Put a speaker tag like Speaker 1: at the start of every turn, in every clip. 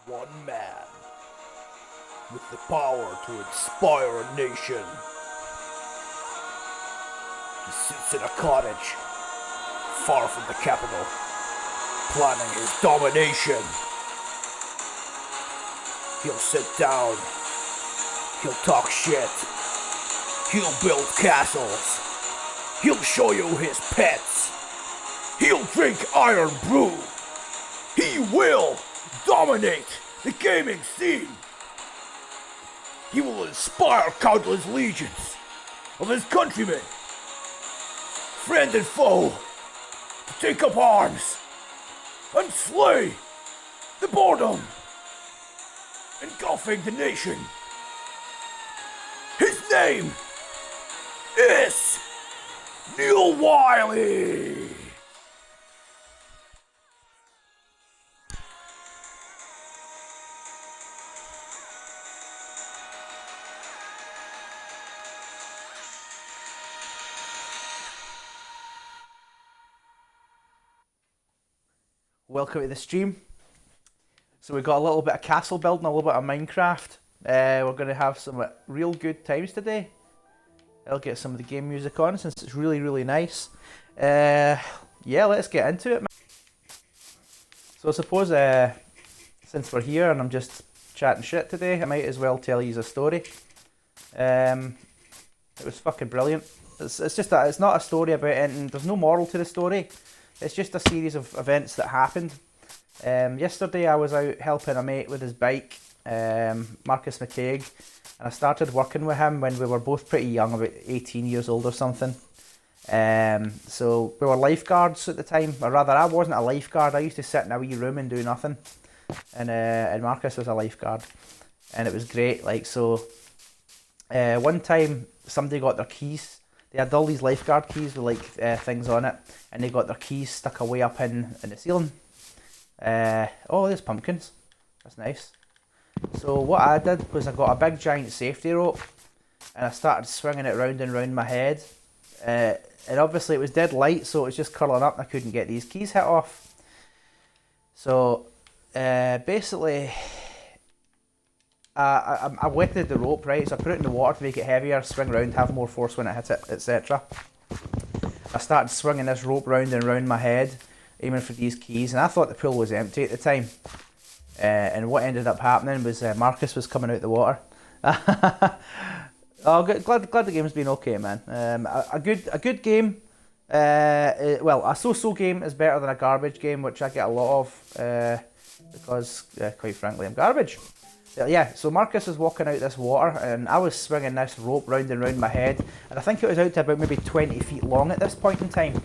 Speaker 1: One man with the power to inspire a nation. He sits in a cottage far from the capital, planning his domination. He'll sit down, he'll talk shit, he'll build castles, he'll show you his pets, he'll drink iron brew. He will dominate the gaming scene. He will inspire countless legions of his countrymen, friend and foe, to take up arms and slay the boredom engulfing the nation. His name is Neil Wiley. Welcome to the stream. So we got a little bit of castle building, a little bit of Minecraft. We're going to have some real good times today. I'll get some of the game music on since it's really nice. Yeah, let's get into it, man. So I suppose since we're here and I'm just chatting shit today, I might as well tell you a story. It was fucking brilliant. It's just that it's not a story about anything. There's no moral to the story. It's just a series of events that happened. Yesterday I was out helping a mate with his bike, Marcus McCaig, and I started working with him when we were both pretty young, about 18 years old or something. So we were lifeguards at the time, or rather I wasn't a lifeguard, I used to sit in a wee room and do nothing. And Marcus was a lifeguard, and it was great. One time somebody got their keys. They had all these lifeguard keys with things on it, and they got their keys stuck away up in the ceiling. Oh, there's pumpkins. That's nice. So what I did was I got a big giant safety rope, and I started swinging it round and round my head. And obviously it was dead light, so it was just curling up, and I couldn't get these keys hit off. So basically, I wetted the rope, right? So I put it in the water to make it heavier, swing around, have more force when it hit it, etc. I started swinging this rope round and round my head, aiming for these keys, and I thought the pool was empty at the time. And what ended up happening was Marcus was coming out the water. Oh, glad the game's been okay, man. A good game. Well, a so-so game is better than a garbage game, which I get a lot of because, quite frankly, I'm garbage. Yeah, so Marcus was walking out this water, and I was swinging this rope round and round my head, and I think it was out to about maybe 20 feet long at this point in time.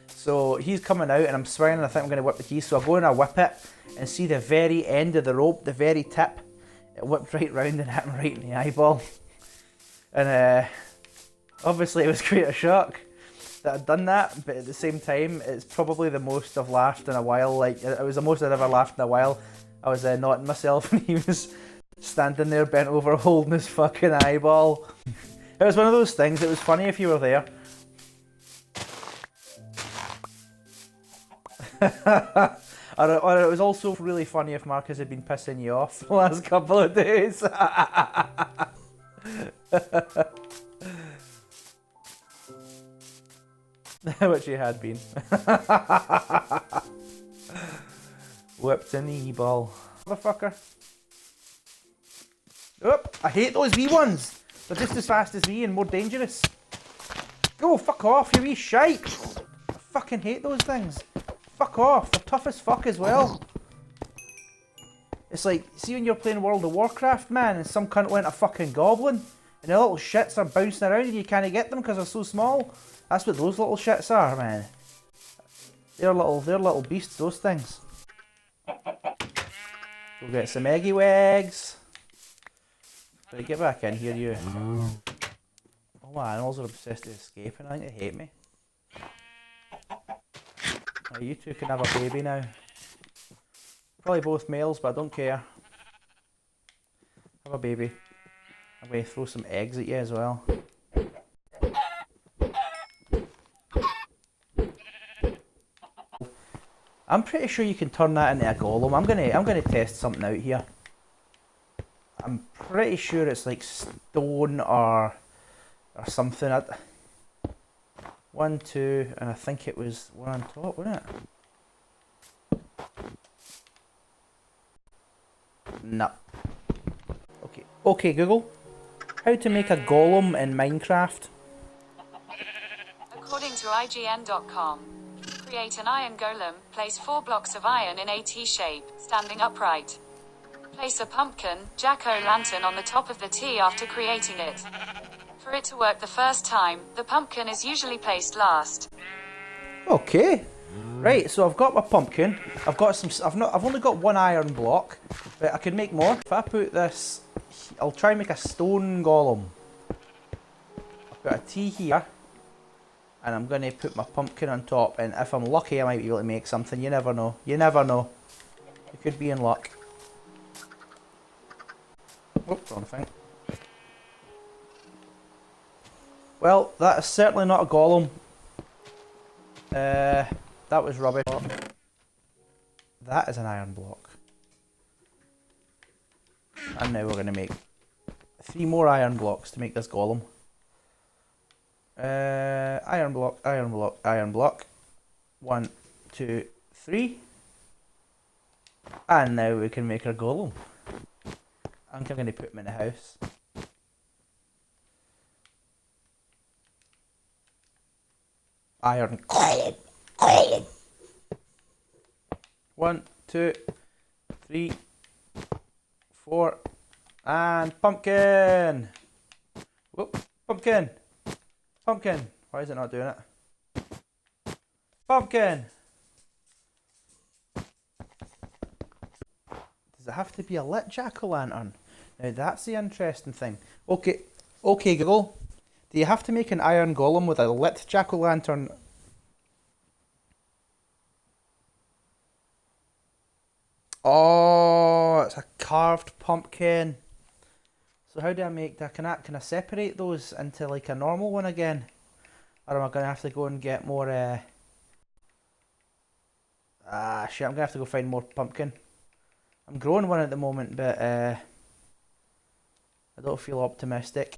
Speaker 1: So he's coming out, and I'm swinging, and I think I'm going to whip the keys, so I go and I whip it, and see the very end of the rope, the very tip, it whipped right round and hit him right in the eyeball. And obviously it was quite a shock that I'd done that, but at the same time, it's probably the most I've laughed in a while. Like, it was the most I'd ever laughed in a while. I was nodding myself, and he was standing there bent over holding his fucking eyeball. It was one of those things, it was funny if you were there. Or it was also really funny if Marcus had been pissing you off the last couple of days. Which he had been. Whipped in the e-ball. Motherfucker. Oop, I hate those wee ones. They're just as fast as me and more dangerous. Go, fuck off, you wee shite. I fucking hate those things. Fuck off, they're tough as fuck as well. It's like, see when you're playing World of Warcraft, man, and some cunt went a fucking goblin, and the little shits are bouncing around and you can't get them because they're so small. That's what those little shits are, man. They're little beasts, those things. Go get some eggy wags. Right, get back in here, you. All my animals are obsessed with escaping. I think they hate me. Right, you two can have a baby now. Probably both males, but I don't care. Have a baby. I'm going to throw some eggs at you as well. I'm pretty sure you can turn that into a golem. I'm gonna test something out here. I'm pretty sure it's like stone or something. 1, 2, and I think it was one on top, wasn't it? No. Okay, Google. How to make a golem in Minecraft?
Speaker 2: According to IGN.com, create an iron golem, place 4 blocks of iron in a T shape, standing upright. Place a pumpkin, jack-o'-lantern on the top of the T after creating it. For it to work the first time, the pumpkin is usually placed last.
Speaker 1: Okay. Right, so I've got my pumpkin. I've only got 1 iron block, but I could make more. If I put this, I'll try and make a stone golem. I've got a T here, and I'm going to put my pumpkin on top, and if I'm lucky I might be able to make something. You never know. You never know. You could be in luck. Oh, wrong thing. Well, that is certainly not a golem. That was rubbish. That is an iron block. And now we're going to make 3 more iron blocks to make this golem. Iron block, iron block, iron block. 1, 2, 3. And now we can make our golem. I think I'm going to put him in the house. Iron golem. 1, 2, 3, 4, and pumpkin. Whoop, pumpkin. Pumpkin. Why is it not doing it? Pumpkin. Does it have to be a lit jack-o'-lantern? Now that's the interesting thing. Okay, Google. Do you have to make an iron golem with a lit jack-o'-lantern? Oh, it's a carved pumpkin. So how do I make that? Can I separate those into like a normal one again? Or am I going to have to go and get more, shit, I'm going to have to go find more pumpkin. I'm growing one at the moment, but I don't feel optimistic.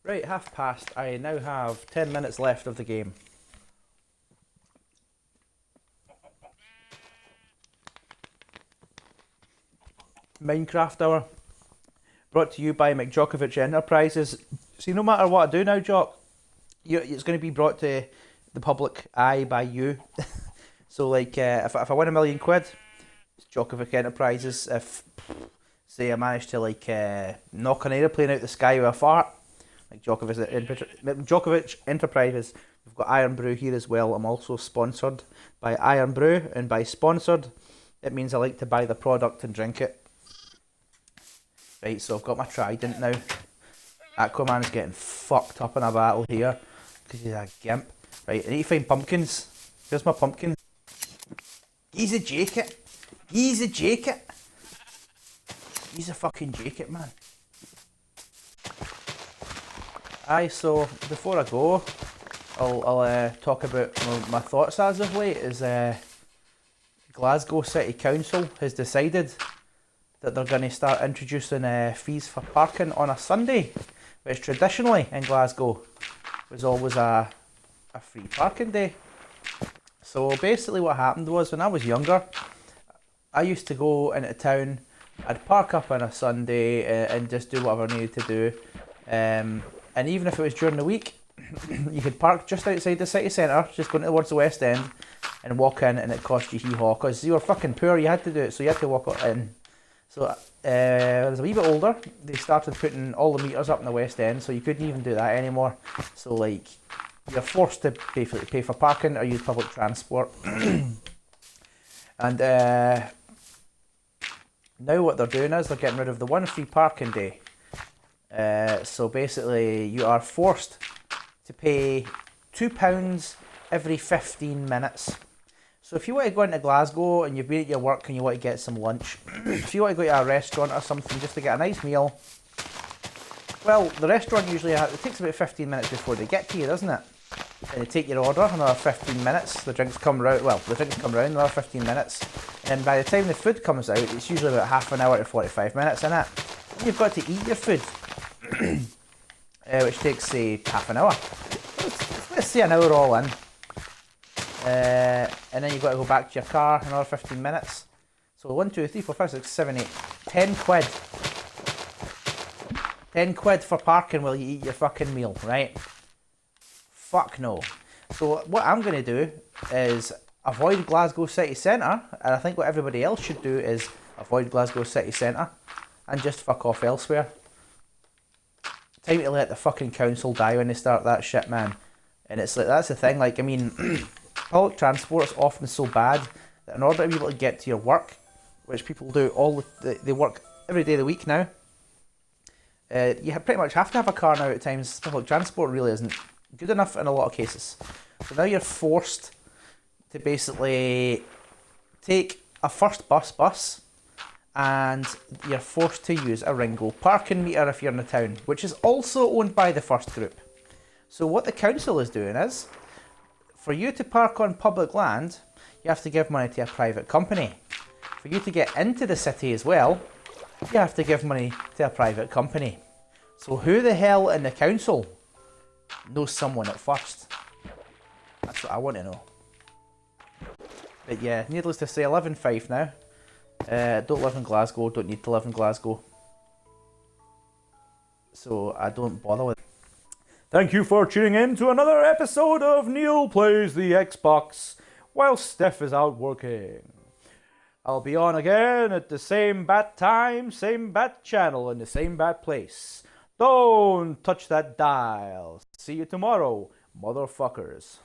Speaker 1: Right, 1:30. I now have 10 minutes left of the game. Minecraft Hour, brought to you by McJokovic Enterprises. See, no matter what I do now, Jock, it's going to be brought to the public eye by you. So, like, if I win £1 million, it's Djokovic Enterprises. If, say, I manage to, like, knock an aeroplane out the sky with a fart, like Djokovic Enterprises, we've got Iron Brew here as well. I'm also sponsored by Iron Brew, and by sponsored, it means I like to buy the product and drink it. Right, so I've got my trident now. Aquaman's getting fucked up in a battle here because he's a gimp. Right, I need to find pumpkins. Where's my pumpkin? He's a jacket. He's a jacket. He's a fucking jacket, man. Aye, so before I go, I'll talk about my thoughts as of late. Is Glasgow City Council has decided that they're going to start introducing fees for parking on a Sunday, which traditionally in Glasgow was always a free parking day. So basically what happened was, when I was younger, I used to go into town, I'd park up on a Sunday and just do whatever I needed to do. And even if it was during the week, you could park just outside the city centre, just going towards the West End, and walk in, and it cost you hee-haw, because you were fucking poor, you had to do it, so you had to walk in. So when I was a wee bit older, they started putting all the meters up in the West End, so you couldn't even do that anymore. So like, you're forced to pay for parking or use public transport. And now what they're doing is they're getting rid of the one free parking day. So basically you are forced to pay £2 every 15 minutes. So if you want to go into Glasgow and you've been at your work and you want to get some lunch, if you want to go to a restaurant or something just to get a nice meal, well, the restaurant usually it takes about 15 minutes before they get to you, doesn't it? And you take your order, another 15 minutes. The drinks come round, another 15 minutes. And by the time the food comes out, it's usually about half an hour to 45 minutes in it. And you've got to eat your food, which takes, say, half an hour. Let's say an hour all in. And then you've got to go back to your car, another 15 minutes. So 1, 2, 3, 4, 5, 6, 7, 8, 10 quid. 10 quid for parking while you eat your fucking meal, right? Fuck no. So what I'm going to do is avoid Glasgow city centre, and I think what everybody else should do is avoid Glasgow city centre and just fuck off elsewhere. Time to let the fucking council die when they start that shit, man. And it's like, that's the thing, like, I mean, public transport is often so bad that in order to be able to get to your work, which people do they work every day of the week now, you pretty much have to have a car now at times. Public transport really isn't good enough in a lot of cases. So now you're forced to basically take a first bus and you're forced to use a Ringo parking meter if you're in the town, which is also owned by the first group. So what the council is doing is, for you to park on public land, you have to give money to a private company. For you to get into the city as well, you have to give money to a private company. So who the hell in the council knows someone at first? That's what I want to know. But yeah, needless to say, I live in Fife now. Don't live in Glasgow, don't need to live in Glasgow. So I don't bother with it. Thank you for tuning in to another episode of Neil Plays the Xbox while Steph is out working. I'll be on again at the same bat time, same bat channel, in the same bat place. Don't touch that dial. See you tomorrow, motherfuckers.